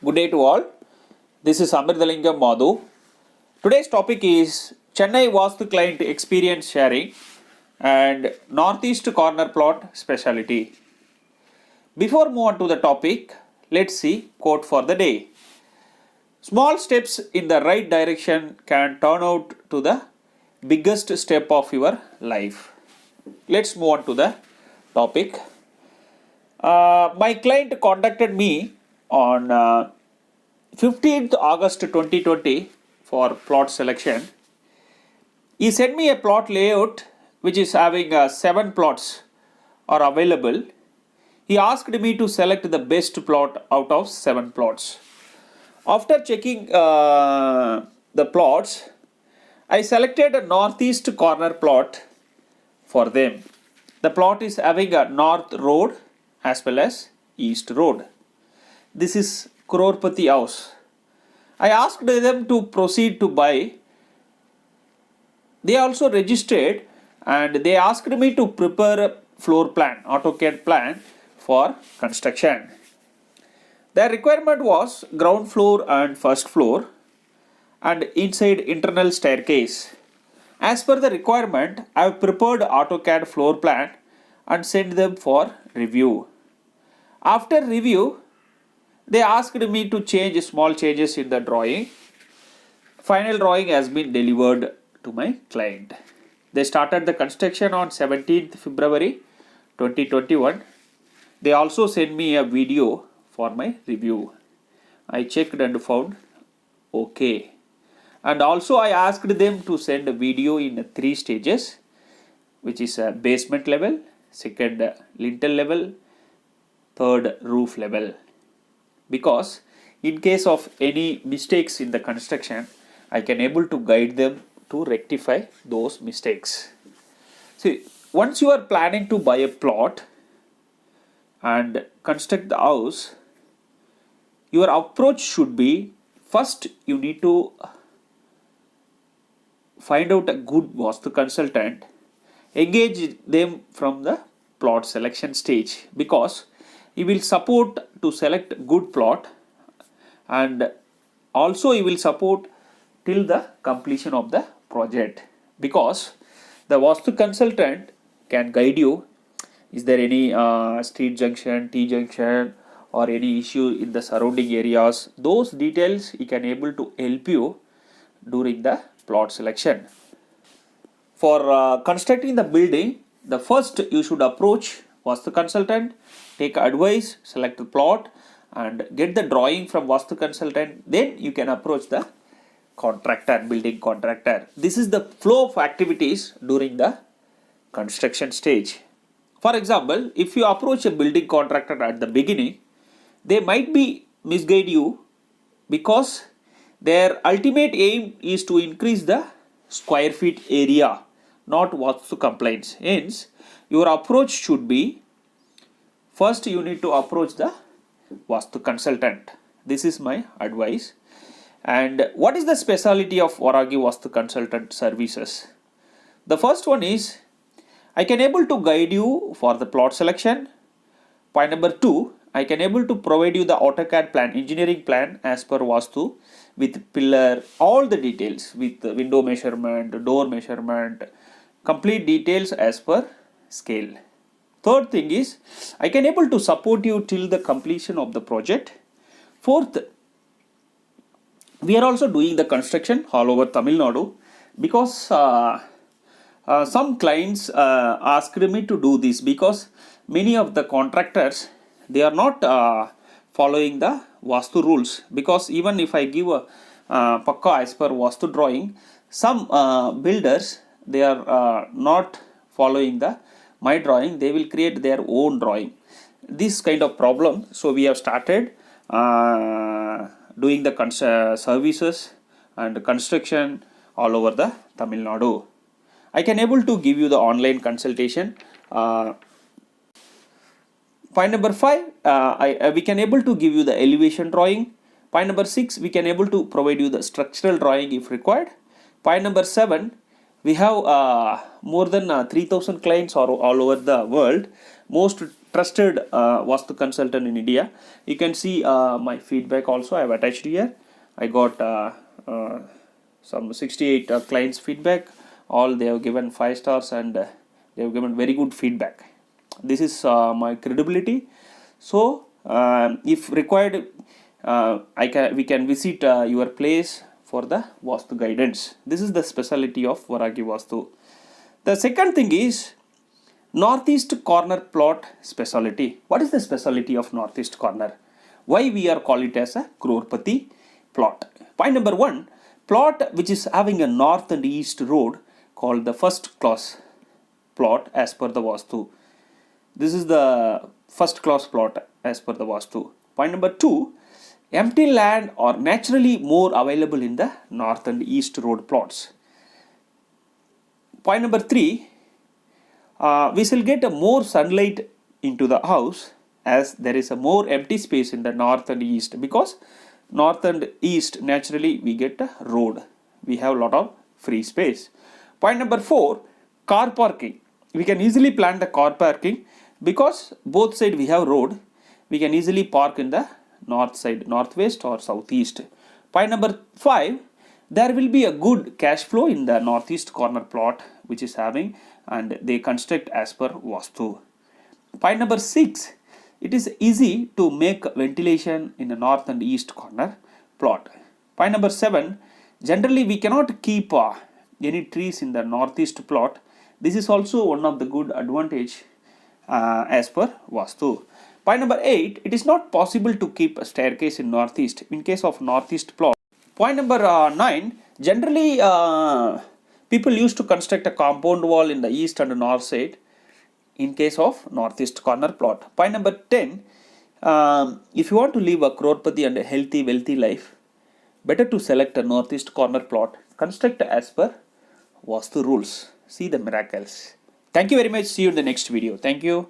Good day to all. This is Amrithalingam Madhu. Today's topic is Chennai Vastu Client Experience Sharing and Northeast Corner Plot Speciality. Before move on to the topic, let's see quote for the day. Small steps in the right direction can turn out to the biggest step of your life. Let's move on to the topic. My client contacted me on 15th August 2020 for plot selection. He sent me a plot layout which is having 7 plots are available. He asked me to select the best plot out of 7 plots. After checking the plots, I selected a northeast corner plot for them. The plot is having a north road as well as east road. This is Crorepati house. I asked them to proceed to buy. They also registered and they asked me to prepare a floor plan, AutoCAD plan for construction. Their requirement was ground floor and first floor and inside internal staircase. As per the requirement, I have prepared AutoCAD floor plan and sent them for review. After review, they asked me to change small changes in the drawing. Final drawing has been delivered to my client. They started the construction on 17th February 2021. They also sent me a video for my review. I checked and found okay. And also I asked them to send a video in 3 stages, which is a basement level, second lintel level, third roof level. Because in case of any mistakes in the construction, I can able to guide them to rectify those mistakes. See, once you are planning to buy a plot and construct the house, your approach should be, first you need to find out a good Vastu consultant, engage them from the plot selection stage, because he will support to select good plot and also he will support till the completion of the project, because the Vastu consultant can guide you. Is there any street junction, T junction or any issue in the surrounding areas? Those details he can able to help you during the plot selection. For constructing the building, the first you should approach Vastu consultant, take advice, select the plot and get the drawing from Vastu consultant. Then you can approach the contractor, building contractor. This is the flow of activities during the construction stage. For example, if you approach a building contractor at the beginning, they might be misguide you because their ultimate aim is to increase the square feet area, not Vastu complaints. Hence, your approach should be, first you need to approach the Vastu consultant. This is my advice. And what is the speciality of Varagi Vastu consultant services? The first one is, I can able to guide you for the plot selection. Point number 2, I can able to provide you the AutoCAD plan, engineering plan as per Vastu with pillar, all the details with the window measurement, door measurement, complete details as per scale. Third thing is, I can able to support you till the completion of the project. Fourth, we are also doing the construction all over Tamil Nadu, because some clients asked me to do this because many of the contractors, they are not following the Vastu rules. Because even if I give a pakka as per Vastu drawing, some builders, they are not following the my drawing, they will create their own drawing. This kind of problem. So we have started doing the services and construction all over the Tamil Nadu. I can able to give you the online consultation. Point number 5, we can able to give you the elevation drawing. Point number 6, we can able to provide you the structural drawing if required. Point number 7, we have more than 3000 clients all over the world. Most trusted Vastu consultant in India. You can see my feedback also I have attached here. I got some 68 clients feedback. All they have given 5 stars and they have given very good feedback. This is my credibility. So if required, we can visit your place for the Vastu guidance. This is the specialty of Vairagya Vastu. The second thing is northeast corner plot specialty. What is the specialty of northeast corner? Why we are call it as a Crorepati plot? Point number 1, plot which is having a north and east road called the first class plot as per the Vastu. This is the first class plot as per the Vastu. Point number 2, empty land are naturally more available in the north and east road plots. Point number 3, we shall get a more sunlight into the house as there is a more empty space in the north and east, because north and east naturally we get a road. We have a lot of free space. Point number 4, car parking. We can easily plan the car parking because both side we have road. We can easily park in the north side, northwest or southeast. Point number 5, there will be a good cash flow in the northeast corner plot which is having, and they construct as per Vastu. Point number 6, it is easy to make ventilation in the north and east corner plot. Point number 7, generally we cannot keep any trees in the northeast plot. This is also one of the good advantage as per Vastu. Point number 8, it is not possible to keep a staircase in northeast in case of northeast plot. Point number 9, generally people used to construct a compound wall in the east and north side in case of northeast corner plot. Point number 10, if you want to live a Crorepati and a healthy, wealthy life, better to select a northeast corner plot, construct as per Vastu rules. See the miracles. Thank you very much. See you in the next video. Thank you.